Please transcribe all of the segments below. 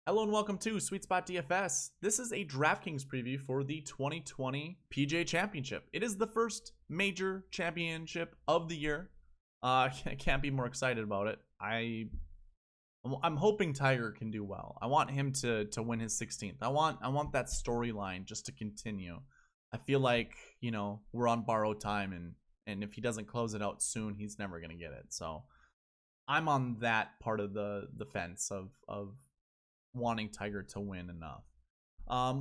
Hello and welcome to SweetSpotDFS. This is a DraftKings preview for the 2020 PGA Championship. It is the first major championship of the year. I can't be more excited about it. I'm hoping Tiger can do well. I want him to win his 16th. I want that storyline just to continue. I feel like, we're on borrowed time, and if he doesn't close it out soon, he's never gonna get it. So I'm on that part of the fence of wanting Tiger to win enough.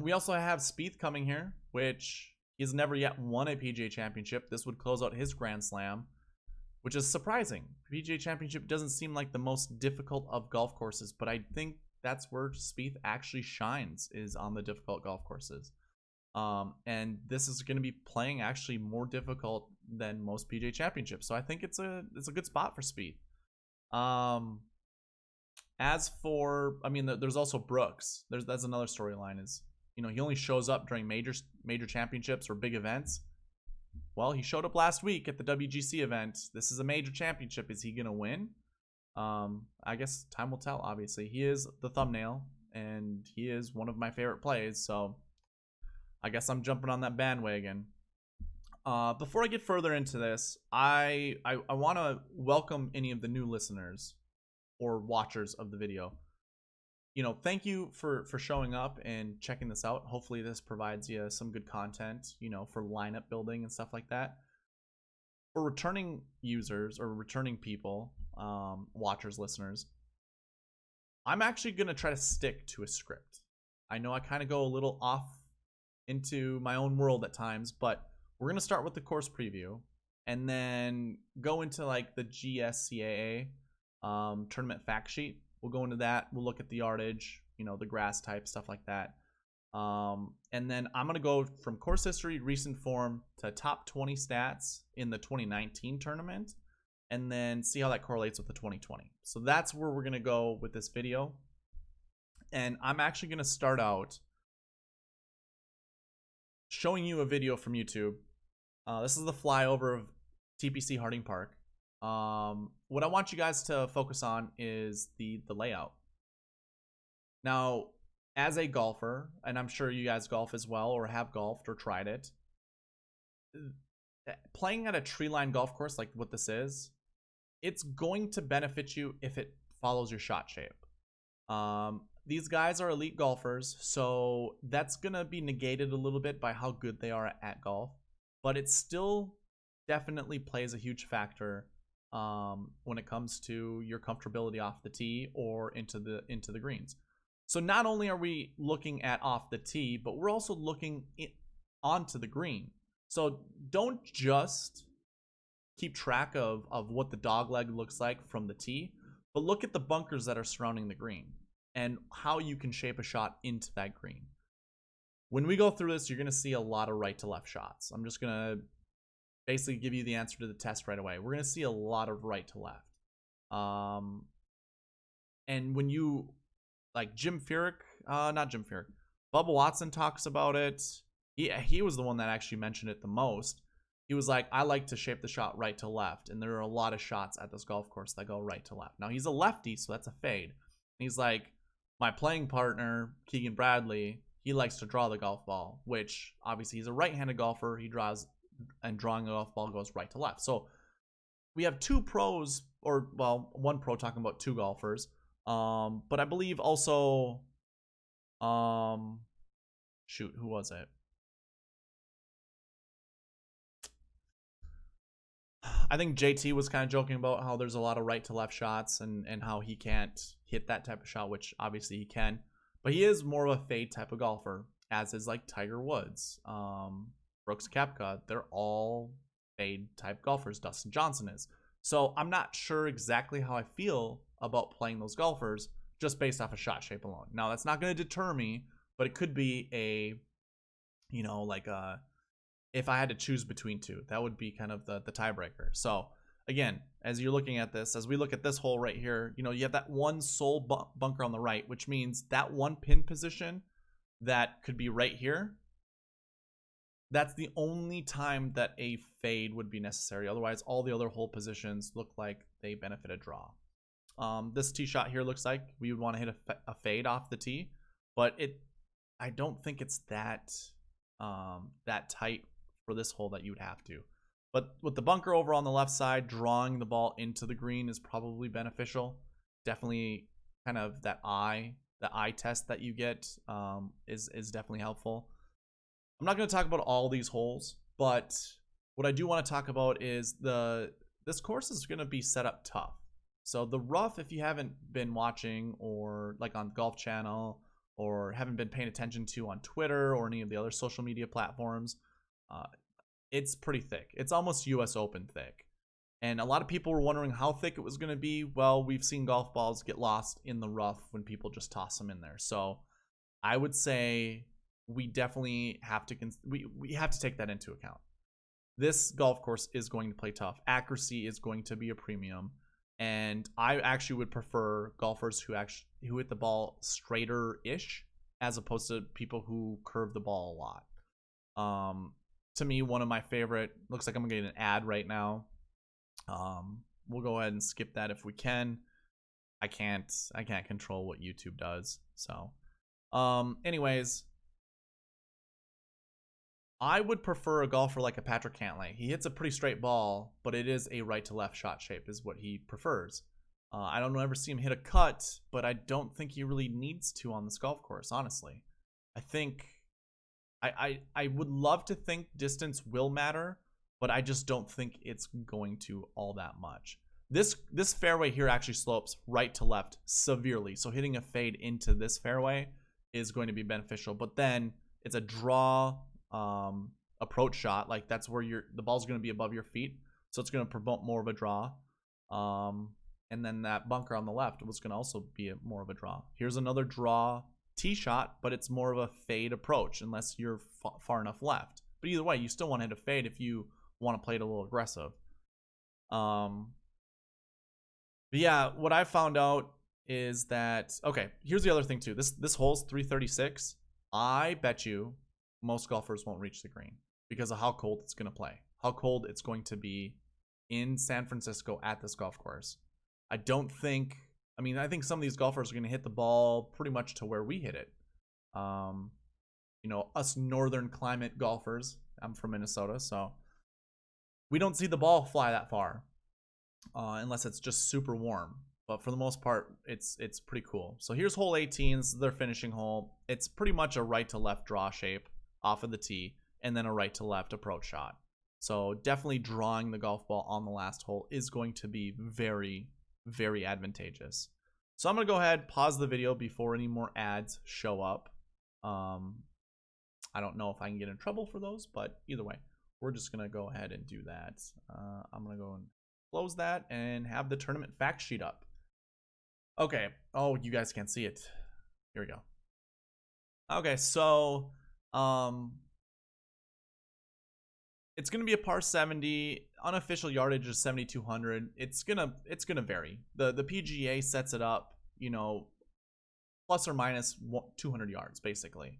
We also have Spieth coming here, which he's never yet won a PGA Championship. This would close out his Grand Slam, which is surprising. PGA Championship doesn't seem like the most difficult of golf courses, but I think that's where Spieth actually shines, is on the difficult golf courses. And this is going to be playing actually more difficult than most PGA Championships, so I think it's a good spot for Spieth. As for, there's also Brooks. That's another storyline. Is he only shows up during major championships or big events. Well, he showed up last week at the WGC event. This is a major championship. Is he gonna win? I guess time will tell. Obviously, he is the thumbnail, and he is one of my favorite plays. So I guess I'm jumping on that bandwagon. Before I get further into this, I want to welcome any of the new listeners or watchers of the video. Thank you for showing up and checking this out. Hopefully this provides you some good content, for lineup building and stuff like that. For returning users or returning people, watchers, listeners, I'm actually going to try to stick to a script. I know I kind of go a little off into my own world at times, but we're going to start with the course preview and then go into like the GSCAA tournament fact sheet. We'll go into that. We'll look at the yardage, the grass type, stuff like that. And then I'm going to go from course history, recent form, to top 20 stats in the 2019 tournament, and then see how that correlates with the 2020. So that's where we're going to go with this video. And I'm actually going to start out showing you a video from YouTube. This is the flyover of TPC Harding Park. What I want you guys to focus on is the layout. Now, as a golfer, and I'm sure you guys golf as well, or have golfed or tried it, playing at a tree-lined golf course like what this is, it's going to benefit you if it follows your shot shape. These guys are elite golfers, so that's gonna be negated a little bit by how good they are at golf, but it still definitely plays a huge factor when it comes to your comfortability off the tee or into the greens. So not only are we looking at off the tee, but we're also looking onto the green. So don't just keep track of what the dog leg looks like from the tee, but look at the bunkers that are surrounding the green and how you can shape a shot into that green. When we go through this, you're going to see a lot of right to left shots. I'm just going to basically give you the answer to the test right away. We're going to see a lot of right to left. And when you, like Jim Furyk, not Jim Furyk, Bubba Watson talks about it. He was the one that actually mentioned it the most. He was like, I like to shape the shot right to left. And there are a lot of shots at this golf course that go right to left. Now, he's a lefty, so that's a fade. And he's like, my playing partner, Keegan Bradley, he likes to draw the golf ball, which obviously he's a right-handed golfer. He draws, and drawing a golf ball goes right to left. So we have two pros, or well, one pro talking about two golfers. But I believe also, shoot, who was it? I think JT was kind of joking about how there's a lot of right to left shots and how he can't hit that type of shot, which obviously he can. But he is more of a fade type of golfer, as is like Tiger Woods, Brooks Koepka. They're all fade type golfers. Dustin Johnson is. So I'm not sure exactly how I feel about playing those golfers just based off of shot shape alone. Now, that's not going to deter me, but it could be a, if I had to choose between two, that would be kind of the tiebreaker. So again, as you're looking at this, as we look at this hole right here, you have that one sole bunker on the right, which means that one pin position that could be right here. That's the only time that a fade would be necessary. Otherwise, all the other hole positions look like they benefit a draw. This tee shot here looks like we would want to hit a fade off the tee, but I don't think it's that tight for this hole that you would have to. But with the bunker over on the left side, drawing the ball into the green is probably beneficial. Definitely kind of the eye test that you get is definitely helpful. I'm not going to talk about all these holes, but what I do want to talk about is this course is going to be set up tough. So the rough, if you haven't been watching or like on Golf Channel or haven't been paying attention to on Twitter or any of the other social media platforms, it's pretty thick. It's almost US Open thick. And a lot of people were wondering how thick it was going to be. Well, we've seen golf balls get lost in the rough when people just toss them in there. So I would say we definitely have to we have to take that into account. This golf course is going to play tough. Accuracy is going to be a premium. And I actually would prefer golfers who hit the ball straighter-ish as opposed to people who curve the ball a lot. To me, one of my favorite, looks like I'm getting an ad right now. We'll go ahead and skip that if we can. I can't control what YouTube does. So, anyways, I would prefer a golfer like a Patrick Cantlay. He hits a pretty straight ball, but it is a right to left shot shape is what he prefers. I don't ever see him hit a cut, but I don't think he really needs to on this golf course, honestly. I think I would love to think distance will matter, but I just don't think it's going to all that much. This fairway here actually slopes right to left severely, so hitting a fade into this fairway is going to be beneficial. But then it's a draw approach shot, like that's where the ball's going to be above your feet, so it's going to promote more of a draw. And then that bunker on the left was going to also be more of a draw. Here's another draw tee shot, but it's more of a fade approach unless you're far enough left. But either way, you still want to hit a fade if you want to play it a little aggressive. But yeah, what I found out is that, okay, here's the other thing too. This hole's 336. I bet you most golfers won't reach the green because of how cold it's going to play, how cold it's going to be in San Francisco at this golf course. I think some of these golfers are going to hit the ball pretty much to where we hit it. Us northern climate golfers, I'm from Minnesota, so we don't see the ball fly that far unless it's just super warm. But for the most part, it's pretty cool. So here's hole 18. This is their finishing hole. It's pretty much a right to left draw shape off of the tee and then a right to left approach shot. So definitely drawing the golf ball on the last hole is going to be very, very advantageous. So I'm going to go ahead, pause the video before any more ads show up. I don't know if I can get in trouble for those, but either way, we're just going to go ahead and do that. I'm going to go and close that and have the tournament fact sheet up. Okay. Oh, you guys can't see it. Here we go. Okay, so it's going to be a par 70. Unofficial yardage is 7,200. It's gonna vary. The PGA sets it up, plus or minus 200 yards basically.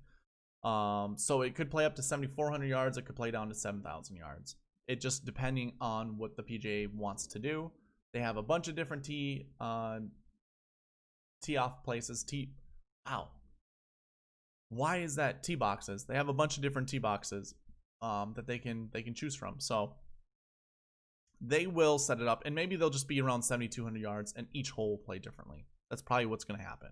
So it could play up to 7,400 yards. It could play down to 7,000 yards. It just depending on what the PGA wants to do. They have a bunch of different tee off places. Why is that tee boxes? They have a bunch of different tee boxes that they can choose from. So they will set it up, and maybe they'll just be around 7,200 yards, and each hole will play differently. That's probably what's going to happen.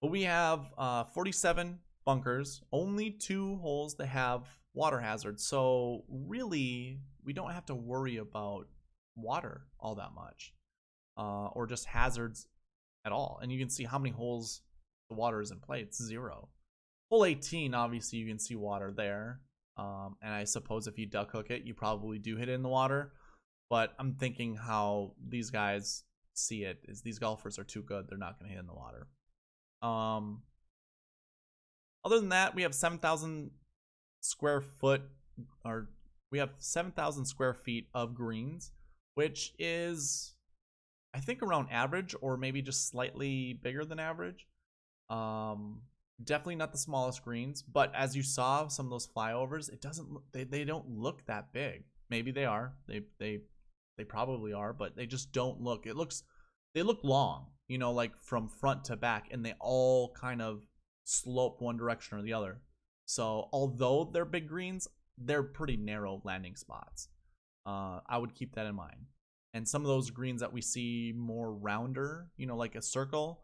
But we have 47 bunkers, only 2 holes that have water hazards. So really, we don't have to worry about water all that much, or just hazards at all. And you can see how many holes the water is in play. It's 0. Hole 18, obviously, you can see water there. And I suppose if you duck hook it, you probably do hit it in the water. But I'm thinking how these guys see it is these golfers are too good. They're not going to hit in the water. Other than that, we have 7,000 square foot, or we have 7,000 square feet of greens, which is, I think, around average or maybe just slightly bigger than average. Definitely not the smallest greens, but as you saw some of those flyovers, it doesn't look, they don't look that big. Maybe they are. They probably are, but they just don't look. It looks they look long, you know, like from front to back, and they all kind of slope one direction or the other. So although they're big greens, they're pretty narrow landing spots. I would keep that in mind. And some of those greens that we see more rounder, you know, like a circle,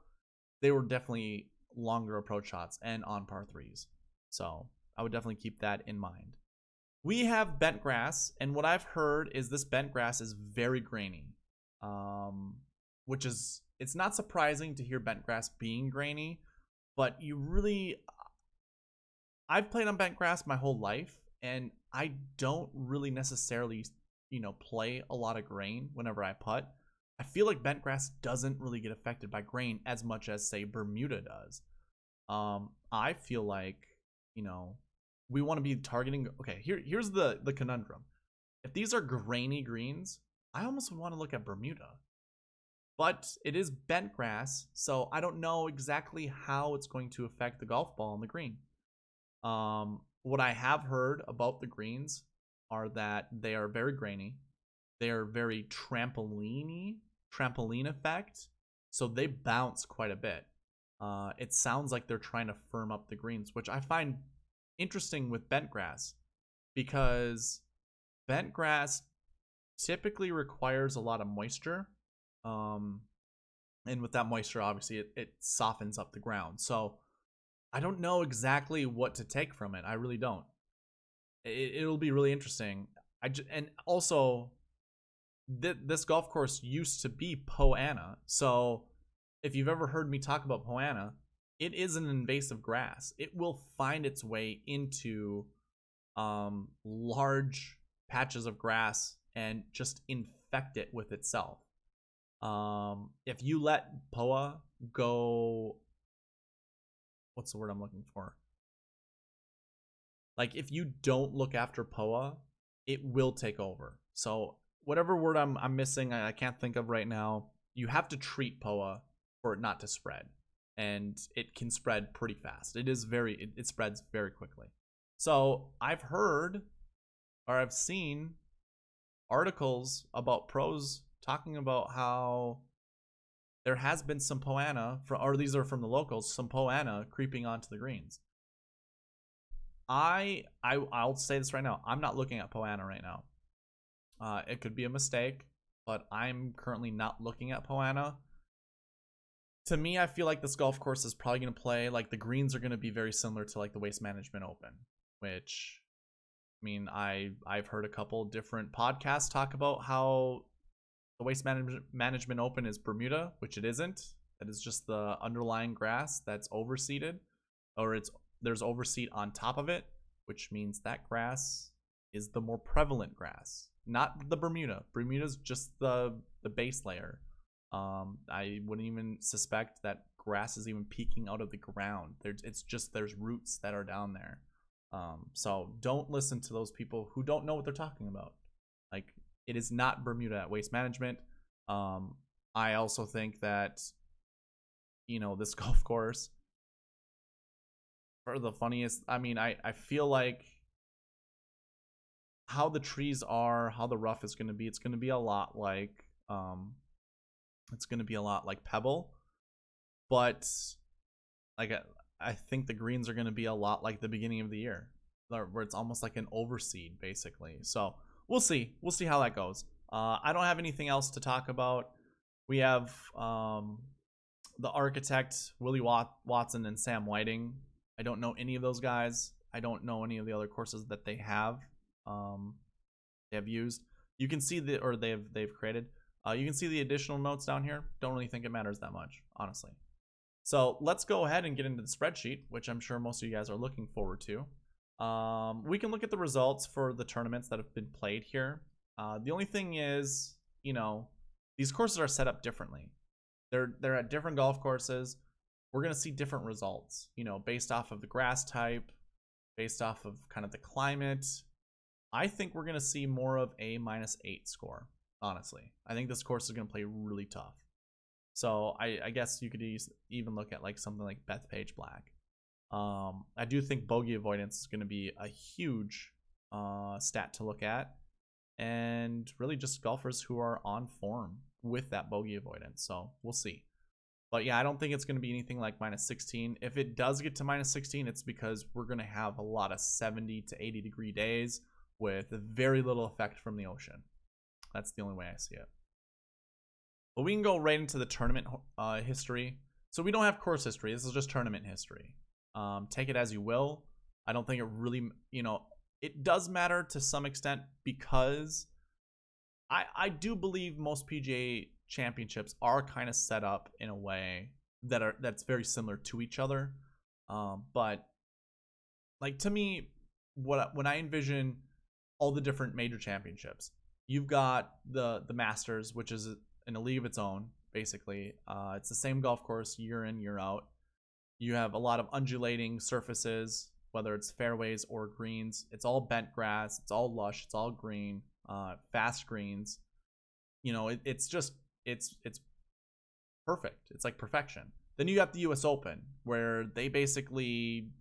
they were definitely longer approach shots and on par threes. So I would definitely keep that in mind. We have bent grass, and what I've heard is this bent grass is very grainy, which is, it's not surprising to hear bent grass being grainy, but I've played on bent grass my whole life, and I don't really necessarily, you know, play a lot of grain whenever I putt. I feel like bent grass doesn't really get affected by grain as much as, say, Bermuda does. I feel like, you know, we want to be targeting. Okay, here's the conundrum. If these are grainy greens, I almost would want to look at Bermuda. But it is bent grass, so I don't know exactly how it's going to affect the golf ball on the green. What I have heard about the greens are that they are very grainy. They are very trampoline effect, so they bounce quite a bit. It sounds like they're trying to firm up the greens, which I find interesting with bent grass, because bent grass typically requires a lot of moisture, and with that moisture, obviously it softens up the ground. So I don't know exactly what to take from it. I really don't. It'll be really interesting. And also, this golf course used to be Poa annua. So if you've ever heard me talk about Poa annua, it is an invasive grass. It will find its way into large patches of grass and just infect it with itself. If you let Poa go, what's the word I'm looking for? Like, if you don't look after Poa, it will take over. So whatever word I'm missing, I can't think of right now. You have to treat Poa for it not to spread, and it can spread pretty fast. It spreads very quickly. So I've heard, or I've seen articles about pros talking about how there has been some Poa annua, or these are from the locals, some Poa annua creeping onto the greens. I'll say this right now. I'm not looking at Poa annua right now. It could be a mistake, but I'm currently not looking at Poa annua. To me, I feel like this golf course is probably going to play, like, the greens are going to be very similar to like the Waste Management Open, which, I mean, I've heard a couple different podcasts talk about how the Waste Management Open is Bermuda, which it isn't. That is just the underlying grass that's overseeded, or there's overseed on top of it, which means that grass is the more prevalent grass, not the Bermuda. Bermuda's just the base layer. I wouldn't even suspect that grass is even peeking out of the ground. There's roots that are down there. So don't listen to those people who don't know what they're talking about. Like, it is not Bermuda at Waste Management. I also think that, you know, this golf course, for the funniest, I mean, I feel like how the trees are, how the rough is going to be, it's going to be a lot like Pebble, but like I think the greens are going to be a lot like the beginning of the year, where it's almost like an overseed basically. So we'll see how that goes. I don't have anything else to talk about. We have the architect, Willie Watson and Sam Whiting. I don't know any of those guys. I don't know any of the other courses that they have used. You can see they've created. You can see the additional notes down here. Don't really think it matters that much, honestly. So let's go ahead and get into the spreadsheet, which I'm sure most of you guys are looking forward to. We can look at the results for the tournaments that have been played here. The only thing is, you know, these courses are set up differently. They're at different golf courses. We're going to see different results, you know, based off of the grass type, based off of kind of the climate. I think we're going to see more of a -8 score, honestly. I think this course is going to play really tough. So I guess you could even look at like something like Bethpage Black. I do think bogey avoidance is going to be a huge stat to look at. And really just golfers who are on form with that bogey avoidance. So we'll see. But yeah, I don't think it's going to be anything like -16. If it does get to -16, it's because we're going to have a lot of 70 to 80 degree days with very little effect from the ocean. That's the only way I see it. But we can go right into the tournament history. So we don't have course history. This is just tournament history. Take it as you will. I don't think it really, it does matter to some extent because I do believe most PGA championships are kind of set up in a way that's very similar to each other. But like to me, when I envision all the different major championships, you've got the Masters, which is in a league of its own, basically. It's the same golf course year in, year out. You have a lot of undulating surfaces, whether it's fairways or greens. It's all bent grass. It's all lush. It's all green. Fast greens. It's perfect. It's like perfection. Then you got the US Open, where they basically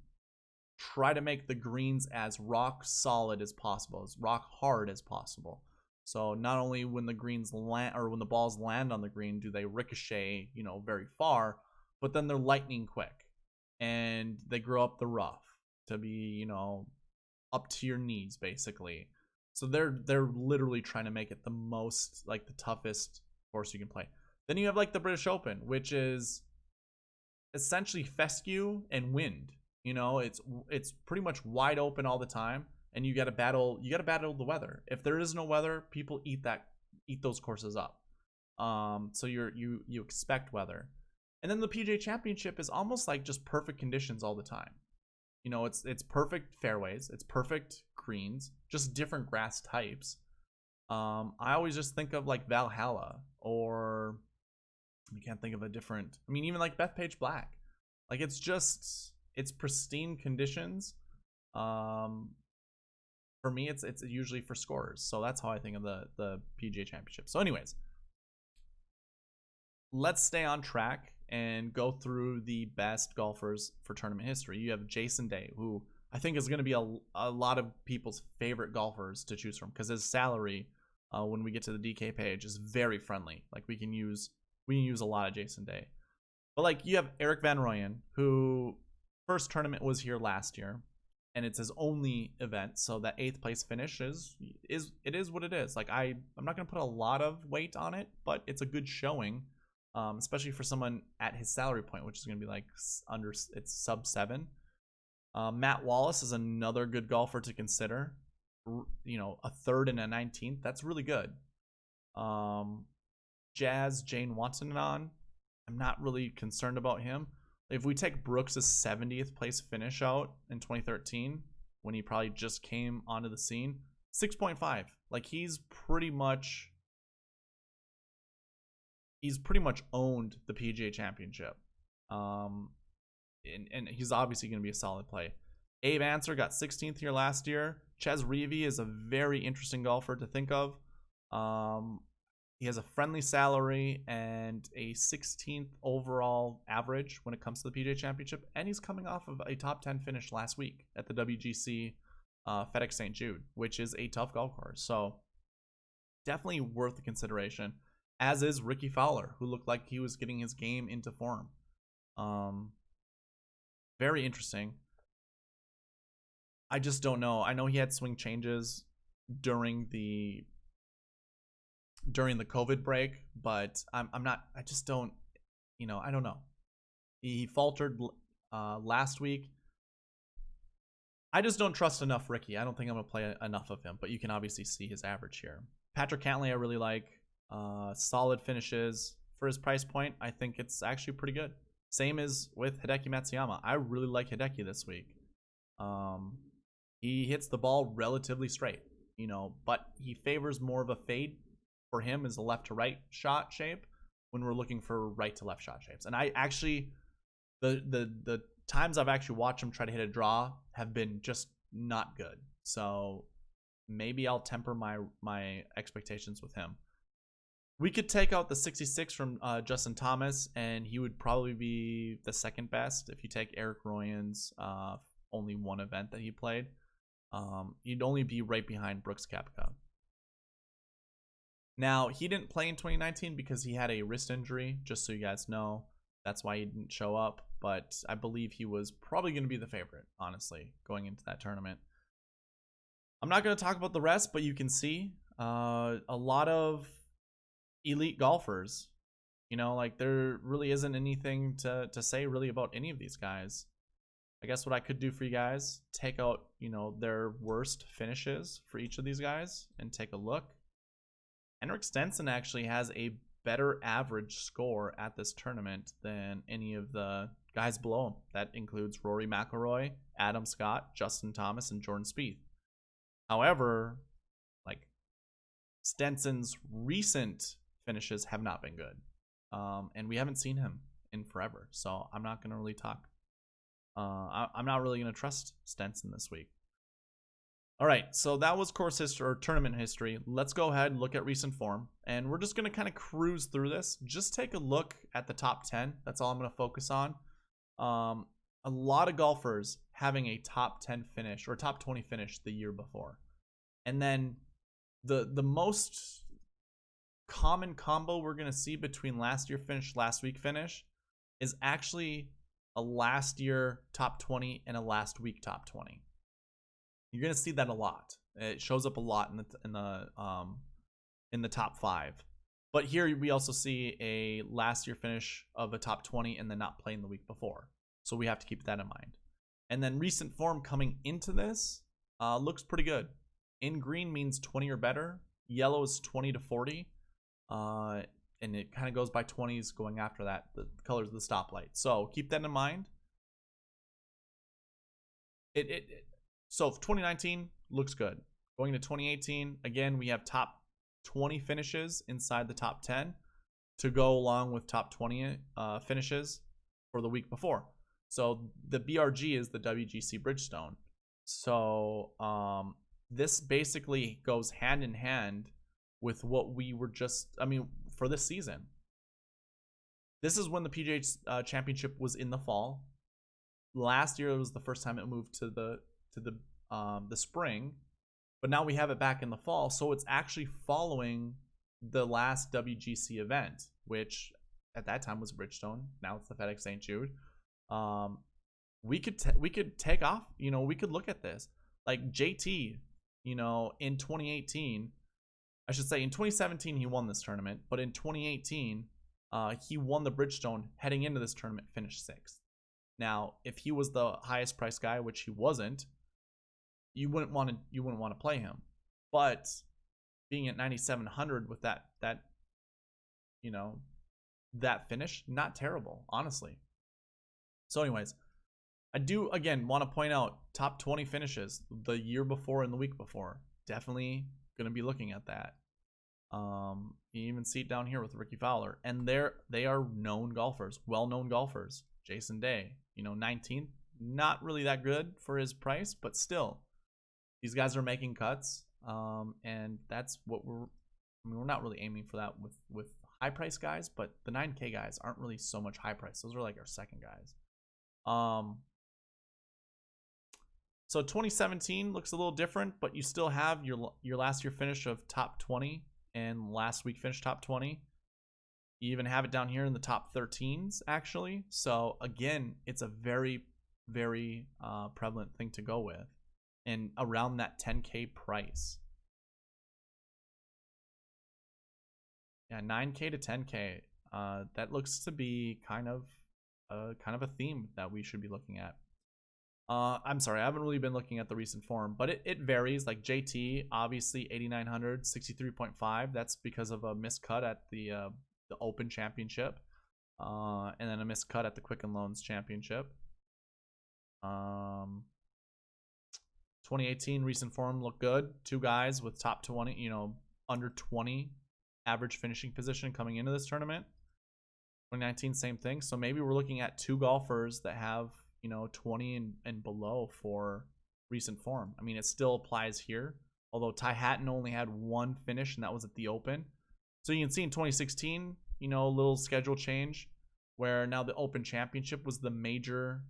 try to make the greens as rock solid as possible, as rock hard as possible. So not only when the greens land or when the balls land on the green do they ricochet, very far, but then they're lightning quick and they grow up the rough to be, up to your knees basically. So they're literally trying to make it the most, like, the toughest course you can play. Then you have like the British Open, which is essentially fescue and wind. It's pretty much wide open all the time, and you got to battle the weather. If there is no weather, people eat those courses up. So you expect weather. And then the PGA Championship is almost like just perfect conditions all the time. It's perfect fairways, it's perfect greens, just different grass types. I always just think of like Valhalla, or I can't think of a different. I mean, even like Bethpage Black. Like it's pristine conditions. For me, it's usually for scorers. So that's how I think of the PGA Championship. So, anyways, let's stay on track and go through the best golfers for tournament history. You have Jason Day, who I think is going to be a lot of people's favorite golfers to choose from because his salary, when we get to the DK page, is very friendly. Like we can use a lot of Jason Day. But like you have Eric Van Rooyen, who first tournament was here last year, and it's his only event, so that 8th place finish is what it is. Like I'm not going to put a lot of weight on it, but it's a good showing. Especially for someone at his salary point, which is going to be like it's sub 7. Matt Wallace is another good golfer to consider. A 3rd and a 19th. That's really good. Jane Watanabe, I'm not really concerned about him. If we take Brooks' 70th place finish out in 2013, when he probably just came onto the scene, 6.5. Like he's pretty much owned the PGA Championship. And he's obviously going to be a solid play. Abe Answer got 16th here last year. Ches Reavie is a very interesting golfer to think of. He has a friendly salary and a 16th overall average when it comes to the PGA Championship. And he's coming off of a top 10 finish last week at the WGC FedEx St. Jude, which is a tough golf course. So definitely worth the consideration. As is Ricky Fowler, who looked like he was getting his game into form. Very interesting. I just don't know. I know he had swing changes during the COVID break, but I'm not. I just don't. I don't know. He faltered last week. I just don't trust enough Ricky. I don't think I'm gonna play enough of him. But you can obviously see his average here. Patrick Cantlay, I really like. Solid finishes for his price point. I think it's actually pretty good. Same as with Hideki Matsuyama. I really like Hideki this week. He hits the ball relatively straight, but he favors more of a fade. For him is a left to right shot shape when we're looking for right to left shot shapes. And I actually, the times I've actually watched him try to hit a draw have been just not good. So maybe I'll temper my expectations with him. We could take out the 66 from Justin Thomas, and he would probably be the second best if you take Eric Royan's only one event that he played. He'd only be right behind Brooks Koepka. Now, he didn't play in 2019 because he had a wrist injury, just so you guys know. That's why he didn't show up, but I believe he was probably going to be the favorite, honestly, going into that tournament. I'm not going to talk about the rest, but you can see a lot of elite golfers. You know, like there really isn't anything to say really about any of these guys. I guess what I could do for you guys, take out, you know, their worst finishes for each of these guys and take a look. Henrik Stenson actually has a better average score at this tournament than any of the guys below him. That includes Rory McIlroy, Adam Scott, Justin Thomas, and Jordan Spieth. However, like Stenson's recent finishes have not been good, and we haven't seen him in forever. So I'm not going to really talk. I'm not really going to trust Stenson this week. All right, so that was course history or tournament history. Let's go ahead and look at recent form, and we're just going to kind of cruise through this. Just take a look at the top 10. That's all I'm going to focus on. A lot of golfers having a top 10 finish or top 20 finish the year before. And then the most common combo we're going to see between last year finish, last week finish is actually a last year top 20 and a last week top 20. You're going to see that a lot. It shows up a lot in the top 5. But here we also see a last year finish of a top 20 and then not playing the week before. So we have to keep that in mind. And then recent form coming into this looks pretty good. In green means 20 or better. Yellow is 20 to 40. And it kind of goes by 20s going after that. The colors of the stoplight. So keep that in mind. So 2019 looks good. Going to 2018, again, we have top 20 finishes inside the top 10 to go along with top 20 finishes for the week before. So the BRG is the WGC Bridgestone. So this basically goes hand in hand with what we were for this season. This is when the PGA Championship was in the fall. Last year it was the first time it moved to the spring, but now we have it back in the fall, so it's actually following the last WGC event, which at that time was Bridgestone. Now it's the FedEx St. Jude. We could take off. You know, we could look at this like JT. You know, in 2018, I should say in 2017 he won this tournament, but in 2018 he won the Bridgestone heading into this tournament, finished 6th. Now, if he was the highest priced guy, which he wasn't, you wouldn't want to play him. But being at 9,700 with that you know, that finish, not terrible, honestly. So anyways, I do again want to point out top 20 finishes the year before and the week before. Definitely going to be looking at that. You even see it down here with Ricky Fowler, and they are known golfers, well-known golfers. Jason Day, you know, 19th, not really that good for his price, but still, these guys are making cuts, and that's what we're not really aiming for that with high price guys, but the 9K guys aren't really so much high price. Those are like our second guys. So 2017 looks a little different, but you still have your last year finish of top 20 and last week finish top 20. You even have it down here in the top 13s, actually. So again, it's a very, very prevalent thing to go with, and around that 10K price. Yeah, 9K to 10K. That looks to be kind of a theme that we should be looking at. I'm sorry, I haven't really been looking at the recent form, but it varies. Like JT, obviously 8,900, 63.5. That's because of a missed cut at the Open Championship, and then a missed cut at the Quicken Loans Championship. 2018 recent form looked good. 2 guys with top 20, you know, under 20 average finishing position coming into this tournament. 2019, same thing. So maybe we're looking at 2 golfers that have, you know, 20 and below for recent form. I mean, it still applies here, although Ty Hatton only had 1 finish, and that was at the Open. So you can see in 2016, you know, a little schedule change where now the Open Championship was the major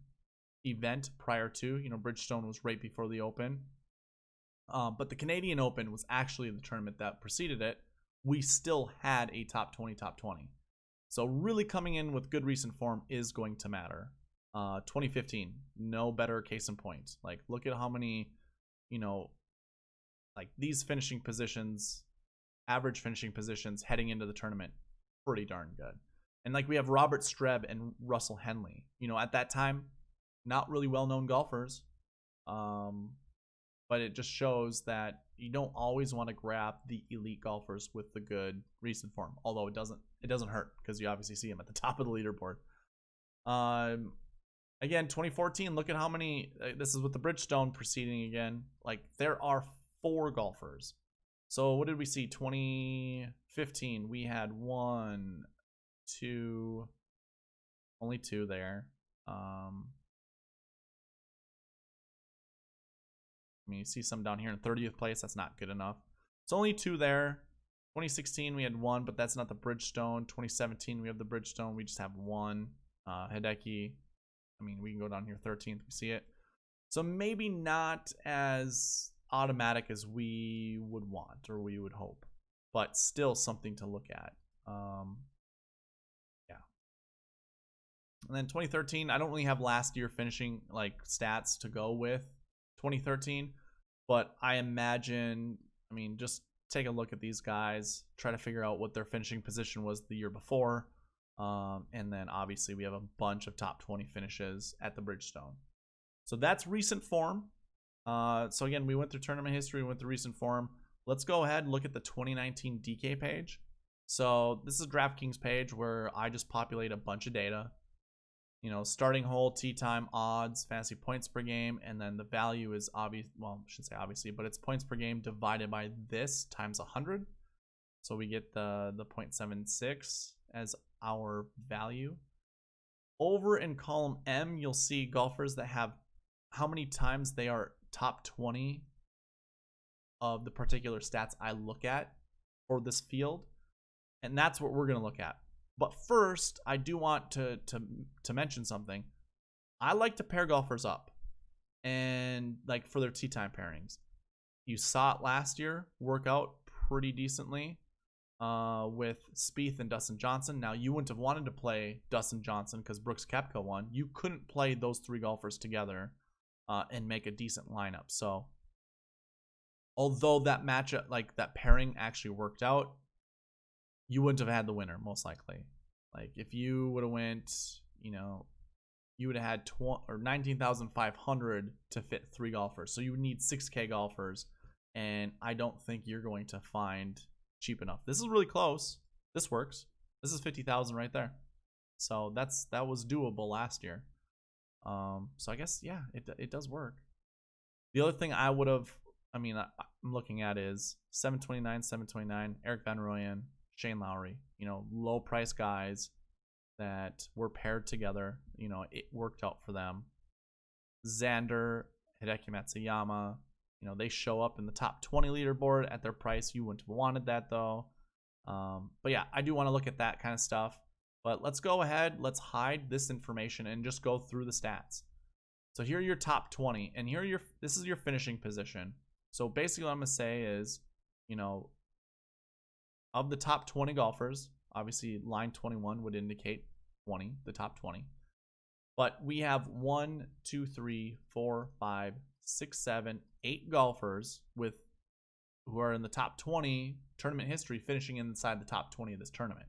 event prior to, you know, Bridgestone was right before the Open. But the Canadian Open was actually the tournament that preceded it, we still had a top 20. So really coming in with good recent form is going to matter. 2015, no better case in point. Like, look at how many, like these finishing positions, average finishing positions heading into the tournament, pretty darn good. And like we have Robert Streb and Russell Henley. At that time, not really well-known golfers. But it just shows that you don't always want to grab the elite golfers with the good recent form. Although it doesn't hurt because you obviously see them at the top of the leaderboard. Again, 2014, look at how many, this is with the Bridgestone proceeding again. Like, there are 4 golfers. So what did we see? 2015, we had 1, 2, only 2 there. You see some down here in 30th place. That's not good enough. It's only 2 there. 2016, we had 1, but that's not the Bridgestone. 2017, we have the Bridgestone. We just have 1. Hideki. We can go down here 13th. We see it. So maybe not as automatic as we would want or we would hope, but still something to look at. Yeah. And then 2013, I don't really have last year finishing like stats to go with 2013, but I imagine, just take a look at these guys, try to figure out what their finishing position was the year before. And then obviously we have a bunch of top 20 finishes at the Bridgestone. So that's recent form. So again, we went through tournament history, we went through recent form. Let's go ahead and look at the 2019 DK page. So this is a DraftKings page where I just populate a bunch of data. Starting hole, tee time, odds, fantasy points per game, and then the value is obvious. Well, I shouldn't say obviously, but it's points per game divided by this times 100. So we get the 0.76 as our value. Over in column M, you'll see golfers that have how many times they are top 20 of the particular stats I look at for this field. And that's what we're going to look at. But first, I do want to mention something. I like to pair golfers up, and like for their tee time pairings. You saw it last year work out pretty decently with Spieth and Dustin Johnson. Now, you wouldn't have wanted to play Dustin Johnson because Brooks Koepka won. You couldn't play those 3 golfers together and make a decent lineup. So, although that matchup, like that pairing actually worked out, you wouldn't have had the winner, most likely. Like, if you would have went, you would have had 19,500 to fit 3 golfers. So you would need 6K golfers, and I don't think you're going to find cheap enough. This is really close. This works. This is 50,000 right there. So that was doable last year. So I guess, yeah, it does work. The other thing I would have, I'm looking at is 729, Eric Van Rooyen, Shane Lowry, low price guys that were paired together. It worked out for them. Xander, Hideki Matsuyama, they show up in the top 20 leaderboard at their price. You wouldn't have wanted that though. But yeah, I do want to look at that kind of stuff. But let's go ahead. Let's hide this information and just go through the stats. So here are your top 20, and this is your finishing position. So basically what I'm going to say is, of the top 20 golfers, obviously line 21 would indicate 20, the top 20. But we have 1, 2, 3, 4, 5, 6, 7, 8 golfers who are in the top 20 tournament history, finishing inside the top 20 of this tournament.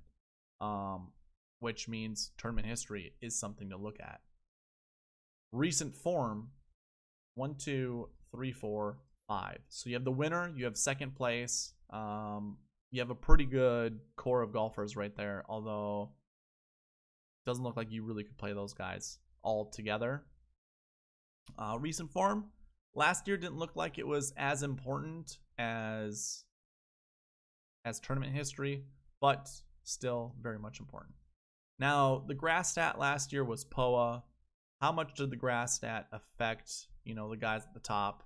Which means tournament history is something to look at. Recent form, 1, 2, 3, 4, 5. So you have the winner, you have second place. You have a pretty good core of golfers right there, although it doesn't look like you really could play those guys all together. Recent form, last year didn't look like it was as important as tournament history, but still very much important. Now, the grass stat last year was POA. How much did the grass stat affect, the guys at the top?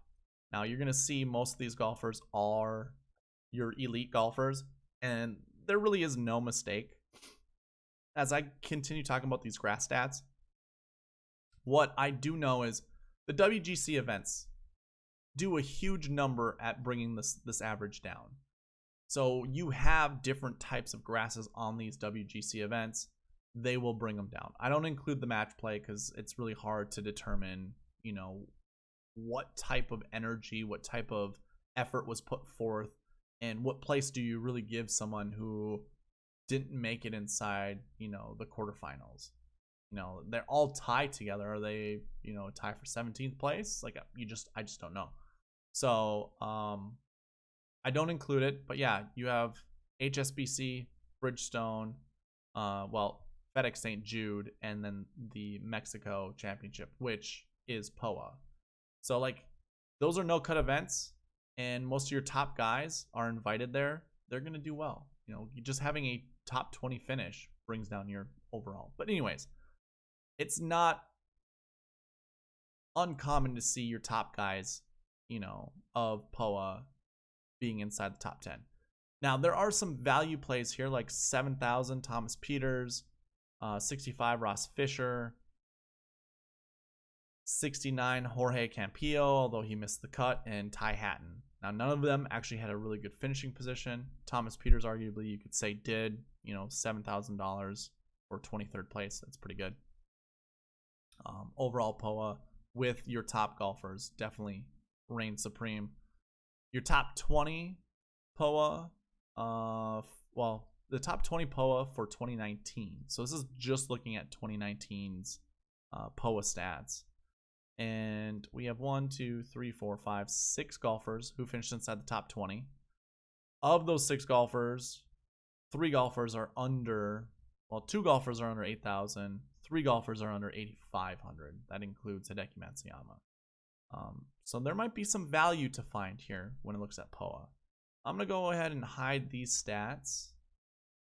Now, you're going to see most of these golfers are your elite golfers, and there really is no mistake. As I continue talking about these grass stats, what I do know is the WGC events do a huge number at bringing this average down. So you have different types of grasses on these WGC events. They will bring them down. I don't include the match play because it's really hard to determine, you know, what type of energy, what type of effort was put forth, and what place do you really give someone who didn't make it inside, you know, the quarterfinals. You know, they're all tied together. Are they, you know, tie for 17th place? Like, I just don't know. So, I don't include it, but yeah, you have HSBC, Bridgestone, well, FedEx St. Jude, and then the Mexico Championship, which is POA. So, like, those are no-cut events, and most of your top guys are invited there. They're going to do well. You know, just having a top 20 finish brings down your overall. But anyways, it's not uncommon to see your top guys, you know, of POA being inside the top 10. Now, there are some value plays here, like 7,000 Thomas Peters, 65 Ross Fisher, 69 Jorge Campillo, although he missed the cut, and Ty Hatton. Now, none of them actually had a really good finishing position. Thomas Peters, arguably, you could say did, you know, $7,000 for 23rd place. That's pretty good. Overall, POA with your top golfers definitely reigned supreme. Your top 20 POA, well, the top 20 POA for 2019. So this is just looking at 2019's POA stats. And we have 6 golfers who finished inside the top 20. Of those 6 golfers, 3 golfers are under, well, 2 golfers are under 8,000. 3 golfers are under 8,500. That includes Hideki Matsuyama. So there might be some value to find here when it looks at POA. I'm going to go ahead and hide these stats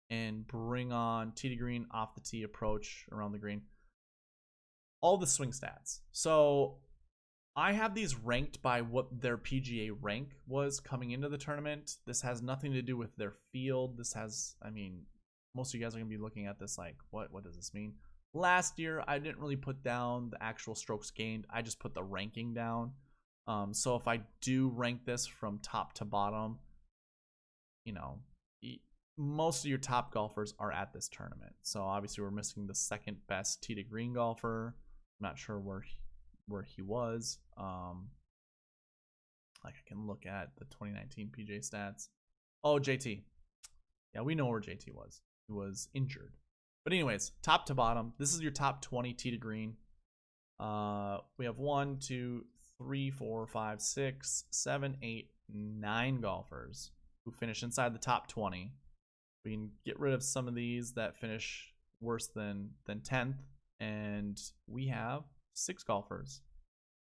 and bring on tee to green, off the tee, approach, around the green. All the swing stats. So I have these ranked by what their PGA rank was coming into the tournament. This has nothing to do with their field. This has, I mean, most of you guys are going to be looking at this like, what does this mean? Last year, I didn't really put down the actual strokes gained. I just put the ranking down. So if I do rank this from top to bottom, you know, most of your top golfers are at this tournament. So obviously we're missing the second best tee to green golfer. I'm not sure where he was. Like I can look at the 2019 PGA stats. Oh, JT. Yeah, we know where JT was. He was injured. But anyways, top to bottom, this is your top 20 tee to green. We have 1, 2, 3, 4, 5, 6, 7, 8, 9 golfers who finish inside the top 20. We can get rid of some of these that finish worse than 10th. And we have 6 golfers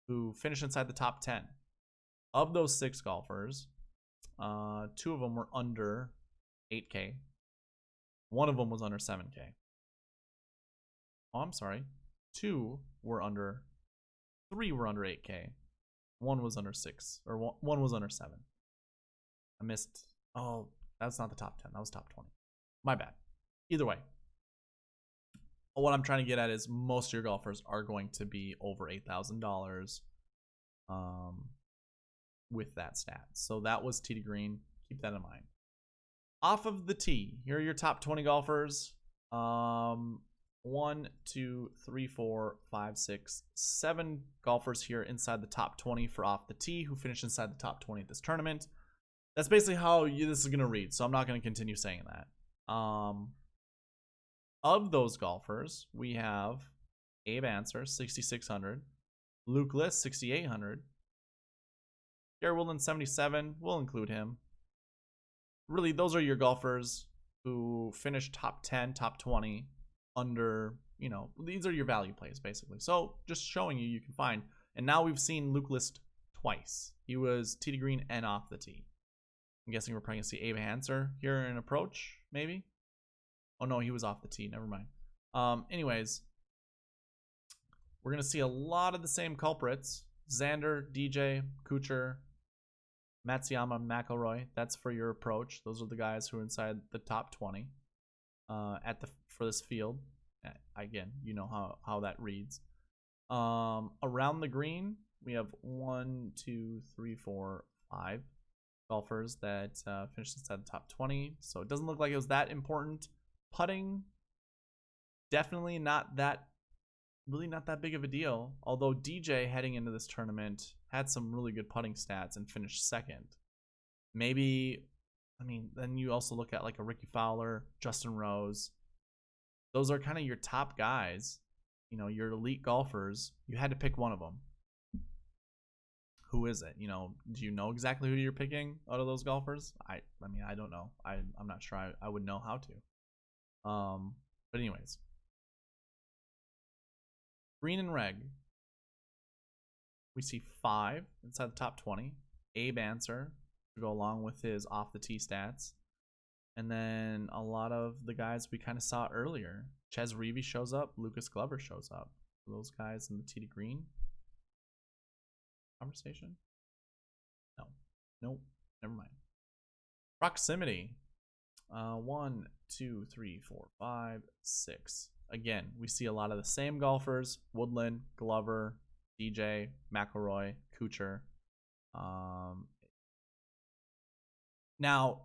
who finish inside the top 10. Of those 6 golfers, 2 of them were under 8K. 1 of them was under 7K. Oh, I'm sorry. 2 were under, 3 were under 8K. 1 was under 6, or 1 was under 7. I missed, oh, that's not the top 10. That was top 20. My bad. Either way, what I'm trying to get at is most of your golfers are going to be over $8,000 with that stat. So that was tee to green. Keep that in mind. Off of the tee, here are your top 20 golfers. 1, 2, 3, 4, 5, 6, 7 golfers here inside the top 20 for off the tee who finished inside the top 20 at this tournament. That's basically how this is going to read, so I'm not going to continue saying that. Of those golfers, we have Abe Answer, 6,600. Luke List, 6,800. Gary Woodland, 77. We'll include him. Really, those are your golfers who finished top 10, top 20 under, you know, these are your value plays, basically. So just showing you can find. And now we've seen Luke List twice. He was tee to green and off the tee. I'm guessing we're probably going to see Abe Answer here in approach, maybe. Oh, no, he was off the tee. Never mind. Anyways, we're going to see a lot of the same culprits. Xander, DJ, Kuchar, Matsuyama, McIlroy. That's for your approach. Those are the guys who are inside the top 20 for this field. Again, you know how that reads. Around the green, we have 1, 2, 3, 4, 5 golfers that finished inside the top 20. So it doesn't look like it was that important. Putting, definitely not that, really not that big of a deal. Although DJ heading into this tournament had some really good putting stats and finished second. Maybe, I mean, then you also look at like a Ricky Fowler, Justin Rose. Those are kind of your top guys, you know, your elite golfers. You had to pick one of them. Who is it? You know, do you know exactly who you're picking out of those golfers? I mean, I don't know. I'm not sure I would know how to. But anyways, green and reg. We see 5 inside the top 20. Abe Answer to go along with his off the tee stats. And then a lot of the guys we kind of saw earlier. Ches Reavie shows up. Lucas Glover shows up. Those guys in the tee to green conversation? No. Nope. Never mind. Proximity. 1, 2, 3, 4, 5, 6. Again, we see a lot of the same golfers. Woodland, Glover, DJ, McIlroy, Kuchar. Now,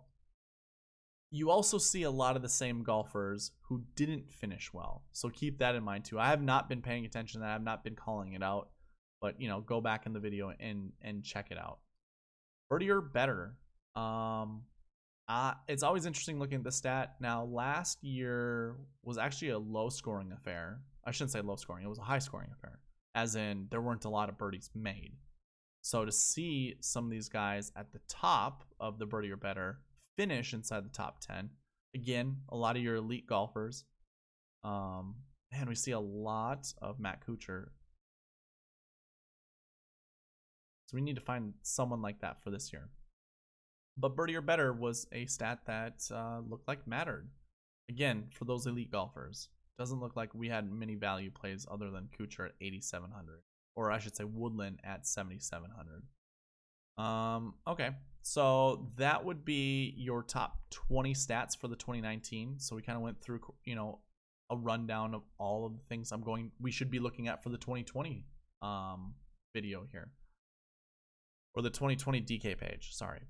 you also see a lot of the same golfers who didn't finish well. So keep that in mind too. I have not been paying attention to that. I have not been calling it out. But, you know, go back in the video and check it out. Birdie or better. It's always interesting looking at the stat. Now, last year was actually a low-scoring affair. I shouldn't say low-scoring. It was a high-scoring affair. As in, there weren't a lot of birdies made. So to see some of these guys at the top of the birdie or better finish inside the top 10. Again, a lot of your elite golfers. Man, we see a lot of Matt Kuchar. So we need to find someone like that for this year. But birdie or better was a stat that looked like mattered. Again, for those elite golfers. Doesn't look like we had many value plays other than Kuchar at 8,700. Or I should say Woodland at 7,700. Okay, so that would be your top 20 stats for the 2019. So we kind of went through, you know, a rundown of all of the things we should be looking at for the 2020 video here. Or the 2020 DK page, sorry.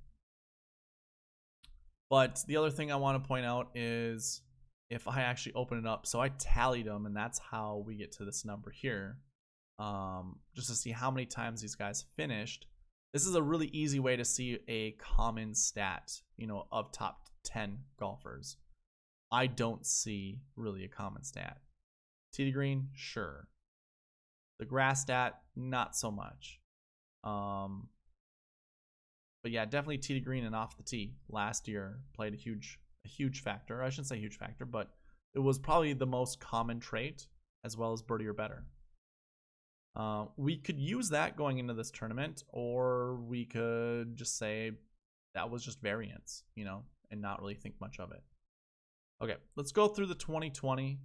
But the other thing I want to point out is if I actually open it up, so I tallied them, and that's how we get to this number here. Just to see how many times these guys finished. This is a really easy way to see a common stat, you know, of top 10 golfers. I don't see really a common stat. Tee to green, sure. The grass stat, not so much. But yeah, definitely tee to green and off the tee last year played a huge factor. I shouldn't say huge factor, but it was probably the most common trait, as well as birdie or better. We could use that going into this tournament, or we could just say that was just variance, you know, and not really think much of it. Okay, let's go through the 2020.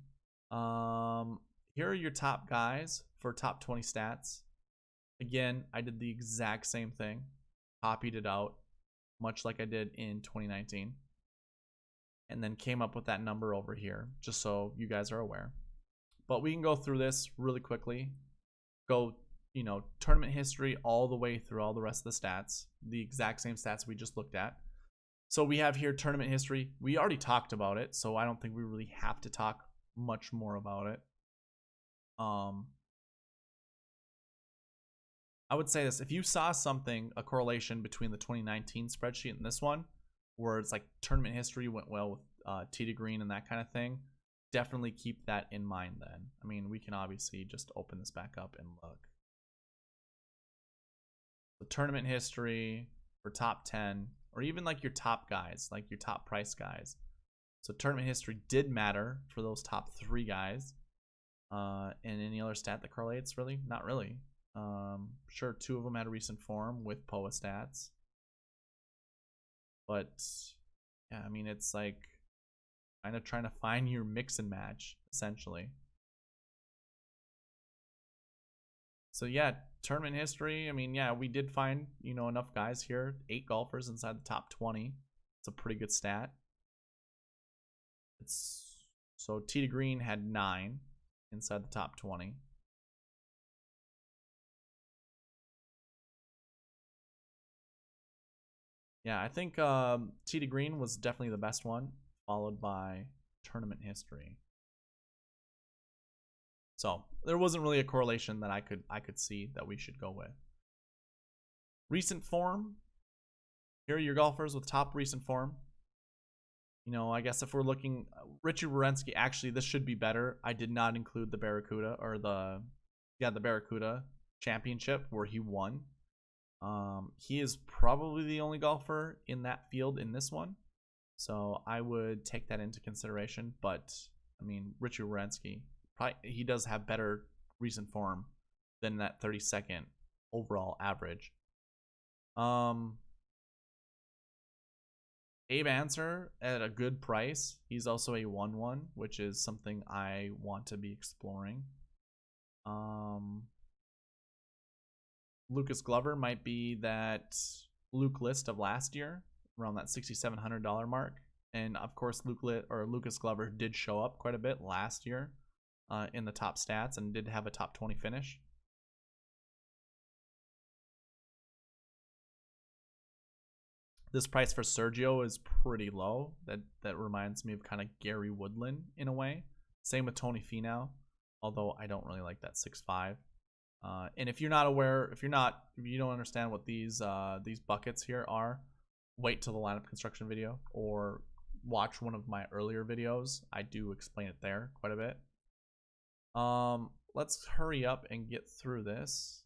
Here are your top guys for top 20 stats. Again, I did the exact same thing. Copied it out, much like I did in 2019. And then came up with that number over here, just so you guys are aware. But we can go through this really quickly. Go, you know, tournament history all the way through all the rest of the stats. The exact same stats we just looked at. So we have here tournament history. We already talked about it, so I don't think we really have to talk much more about it. I would say this, if you saw a correlation between the 2019 spreadsheet and this one, where it's like tournament history went well with tee to green and that kind of thing, definitely keep that in mind then. I mean, we can obviously just open this back up and look. The tournament history for top 10, or even like your top guys, like your top price guys. So tournament history did matter for those top 3 guys. And any other stat that correlates, really? Not really. Sure, 2 of them had a recent form with POA stats. But, yeah, I mean, it's like kind of trying to find your mix and match, essentially. So, yeah, tournament history, I mean, yeah, we did find, you know, enough guys here. 8 golfers inside the top 20. It's a pretty good stat. So tee to green had 9 inside the top 20. Yeah, I think Tee to Green was definitely the best one, followed by Tournament History. So there wasn't really a correlation that I could see that we should go with. Recent form. Here are your golfers with top recent form. You know, I guess if we're looking, Richard Werenski, actually, this should be better. I did not include the Barracuda or the Barracuda Championship where he won. He is probably the only golfer in that field in this one. So I would take that into consideration. But, I mean, Richard Werenski, he does have better recent form than that 32nd overall average. Abe Answer at a good price. He's also a 1-1, which is something I want to be exploring. Lucas Glover might be that Luke List of last year, around that $6,700 mark. And of course, Lucas Glover did show up quite a bit last year in the top stats and did have a top 20 finish. This price for Sergio is pretty low. That reminds me of kind of Gary Woodland in a way. Same with Tony Finau, although I don't really like that 6.5. And if you're not aware, if you don't understand what these buckets here are, wait till the lineup construction video or watch one of my earlier videos. I do explain it there quite a bit. Let's hurry up and get through this.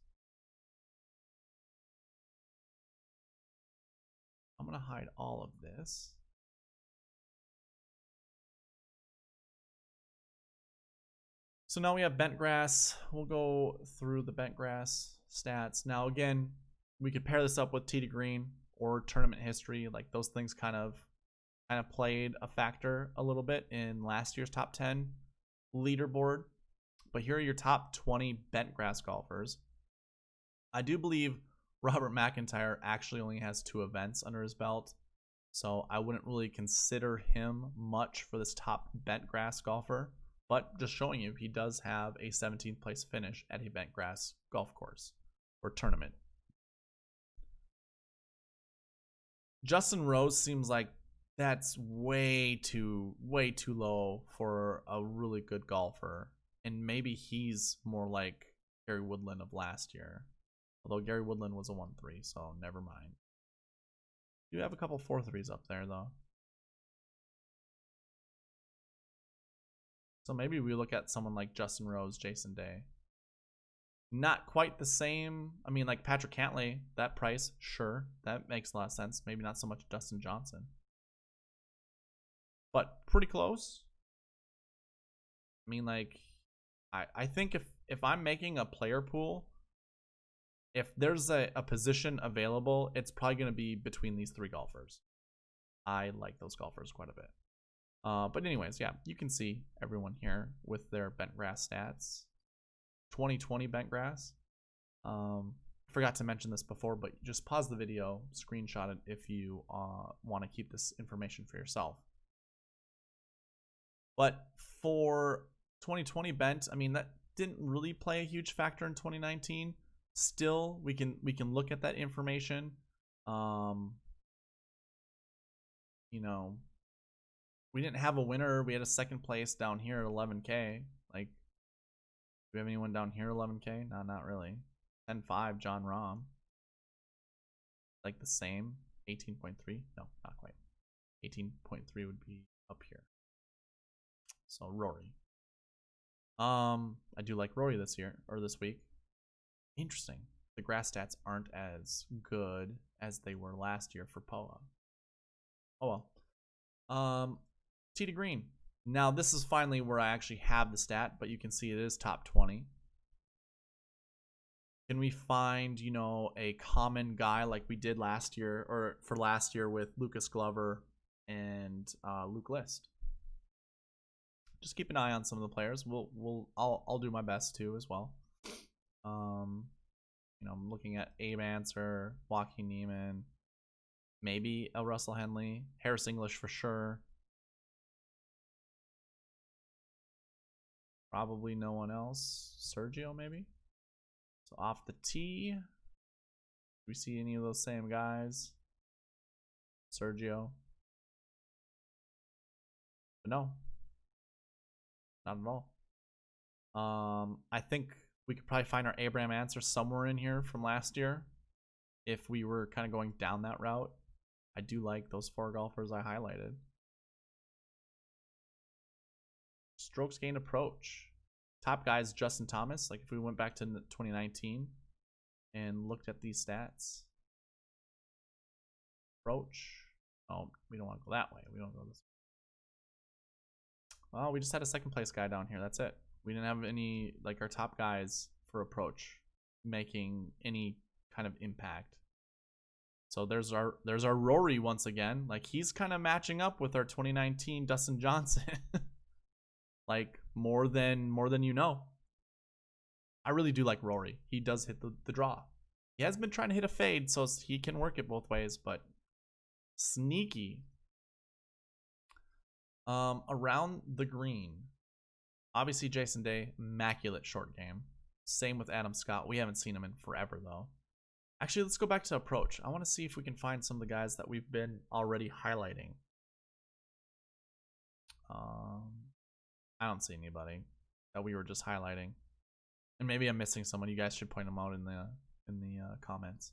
I'm going to hide all of this. So now we have bent grass. We'll go through the bent grass stats. Now again, we could pair this up with Tee to Green or tournament history. Like those things kind of played a factor a little bit in last year's top 10 leaderboard. But here are your top 20 bent grass golfers. I do believe Robert McIntyre actually only has 2 events under his belt, so I wouldn't really consider him much for this top bent grass golfer, but just showing you he does have a 17th place finish at a bent grass golf course or tournament. Justin Rose seems like that's way too low for a really good golfer, and maybe he's more like Gary Woodland of last year. Although Gary Woodland was a 1-3, so never mind. You have a couple 4-3s up there, though. So maybe we look at someone like Justin Rose, Jason Day. Not quite the same. I mean, like Patrick Cantlay, that price, sure. That makes a lot of sense. Maybe not so much Dustin Johnson. But pretty close. I mean, like, I think if I'm making a player pool, if there's a position available, it's probably going to be between these 3 golfers. I like those golfers quite a bit. But anyways, yeah, you can see everyone here with their bent grass stats. 2020 bent grass. Forgot to mention this before, but just pause the video, screenshot it if you want to keep this information for yourself. But for 2020 bent, I mean, that didn't really play a huge factor in 2019. Still, we can look at that information. You know, we didn't have a winner. We had a second place down here at 11K. Like, do we have anyone down here 11K? No, not really. 10.5, John Rahm. Like the same. 18.3. No, not quite. 18.3 would be up here. So Rory. I do like Rory this week. Interesting. The grass stats aren't as good as they were last year for Poa. Oh well. Tee to Green. Now this is finally where I actually have the stat, but you can see it is top 20. Can we find, you know, a common guy like we did last year, or for last year with Lucas Glover and Luke List? Just keep an eye on some of the players. I'll do my best too as well. You know, I'm looking at Abe Answer, Joaquin Niemann, maybe El Russell Henley, Harris English for sure. Probably no one else. Sergio maybe. So off the tee, do we see any of those same guys? Sergio. But no, not at all. I think we could probably find our Abraham answer somewhere in here from last year if we were kind of going down that route. I do like those 4 golfers I highlighted. Strokes gained approach. Top guys, Justin Thomas. Like if we went back to 2019 and looked at these stats. Approach. Oh, we don't want to go that way. We don't go this way. Well, we just had a second place guy down here. That's it. We didn't have any, like, our top guys for approach making any kind of impact. So there's our Rory once again. Like he's kind of matching up with our 2019 Dustin Johnson. Like more than you know. I really do like Rory. He does hit the draw. He has been trying to hit a fade, so he can work it both ways, but sneaky. Around the green. Obviously Jason Day, immaculate short game. Same with Adam Scott. We haven't seen him in forever though. Actually, let's go back to approach. I want to see if we can find some of the guys that we've been already highlighting. I don't see anybody that we were just highlighting. And maybe I'm missing someone. You guys should point them out in the comments.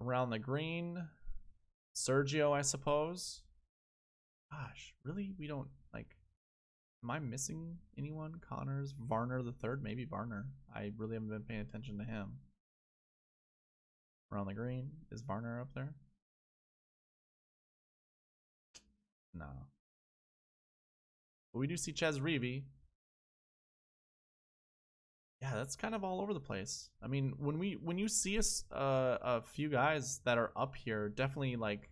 Around the green, Sergio, I suppose. Gosh, really? We don't, like, am I missing anyone? Connors, Varner the third? Maybe Varner. I really haven't been paying attention to him. Around the green, is Varner up there? No. But we do see Ches Reavie. Yeah, that's kind of all over the place. I mean, when you see a few guys that are up here, definitely, like,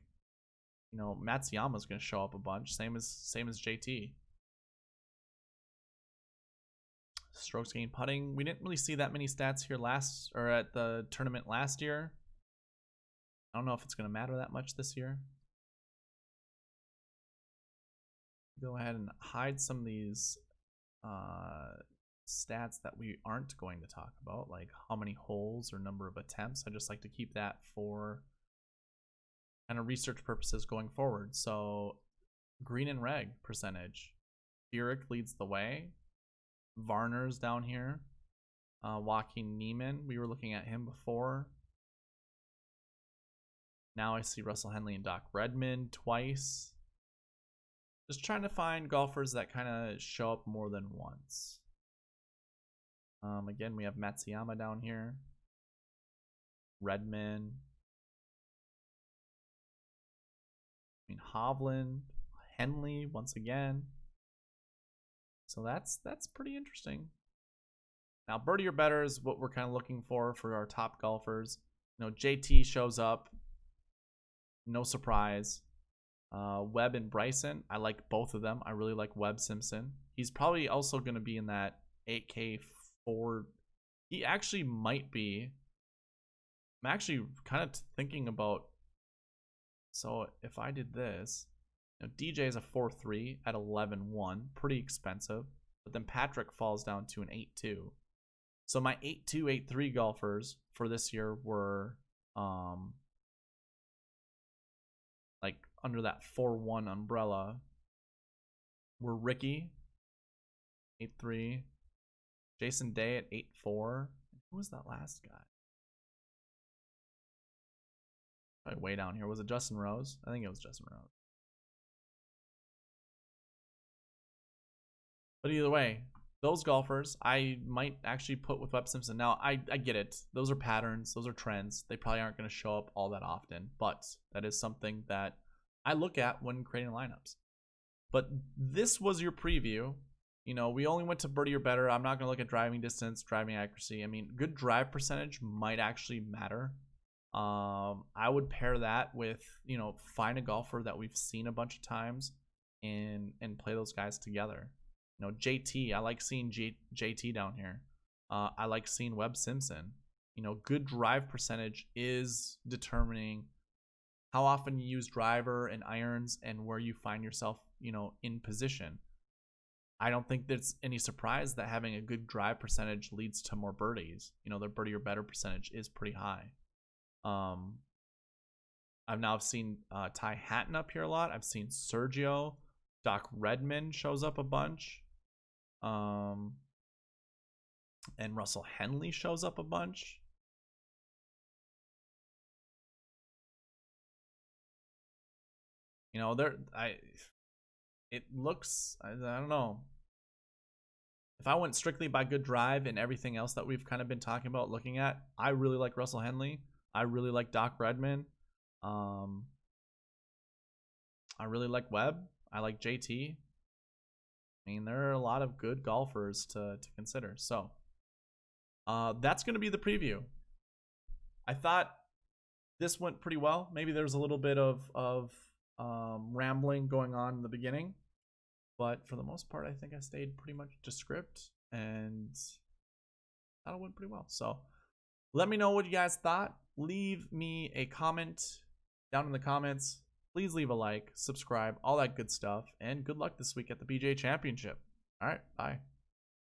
you know, Matsuyama's gonna show up a bunch. Same as JT. Strokes gained putting. We didn't really see that many stats here at the tournament last year. I don't know if it's gonna matter that much this year. Go ahead and hide some of these stats that we aren't going to talk about, like how many holes or number of attempts. I just like to keep that for kind of research purposes going forward. So green and reg percentage. Furyk leads the way. Varner's down here. Joaquin Neiman, we were looking at him before. Now I see Russell Henley and Doc Redman twice. Just trying to find golfers that kind of show up more than once. Again, we have Matsuyama down here. Redman. I mean, Hovland. Henley once again. So that's pretty interesting. Now, birdie or better is what we're kind of looking for our top golfers. You know, JT shows up. No surprise. Webb and Bryson, I like both of them. I really like Webb Simpson. He's probably also going to be in that 8K 4. He actually might be. I'm actually kind of thinking about. So if I did this, you know, DJ is a 4-3 at 11-1, pretty expensive. But then Patrick falls down to an 8-2. So my 8-2, 8-3 golfers for this year were like under that 4-1 umbrella were Ricky 8-3, Jason Day at 8-4. Who was that last guy? Probably way down here. Was it Justin Rose? I think it was Justin Rose. But either way, those golfers I might actually put with Webb Simpson. Now, I get it. Those are patterns. Those are trends. They probably aren't going to show up all that often. But that is something that I look at when creating lineups. But this was your preview. You know, we only went to birdie or better. I'm not going to look at driving distance, driving accuracy. I mean, good drive percentage might actually matter. I would pair that with, you know, find a golfer that we've seen a bunch of times and play those guys together. You know, JT, I like seeing JT down here. I like seeing Webb Simpson. You know, good drive percentage is determining how often you use driver and irons and where you find yourself, you know, in position. I don't think there's any surprise that having a good drive percentage leads to more birdies. You know, their birdie or better percentage is pretty high. I've now seen Ty Hatton up here a lot. I've seen Sergio. Doc Redman shows up a bunch. And Russell Henley shows up a bunch. You know, it looks, I don't know. If I went strictly by good drive and everything else that we've kind of been talking about, looking at, I really like Russell Henley. I really like Doc Redman. I really like Webb. I like JT. I mean, there are a lot of good golfers to consider. So that's going to be the preview. I thought this went pretty well. Maybe there's a little bit of rambling going on in the beginning, but for the most part, I think I stayed pretty much to script, and that went pretty well. So let me know what you guys thought. Leave me a comment down in the comments. Please leave a like, subscribe, all that good stuff, and good luck this week at the PGA Championship. All right, bye.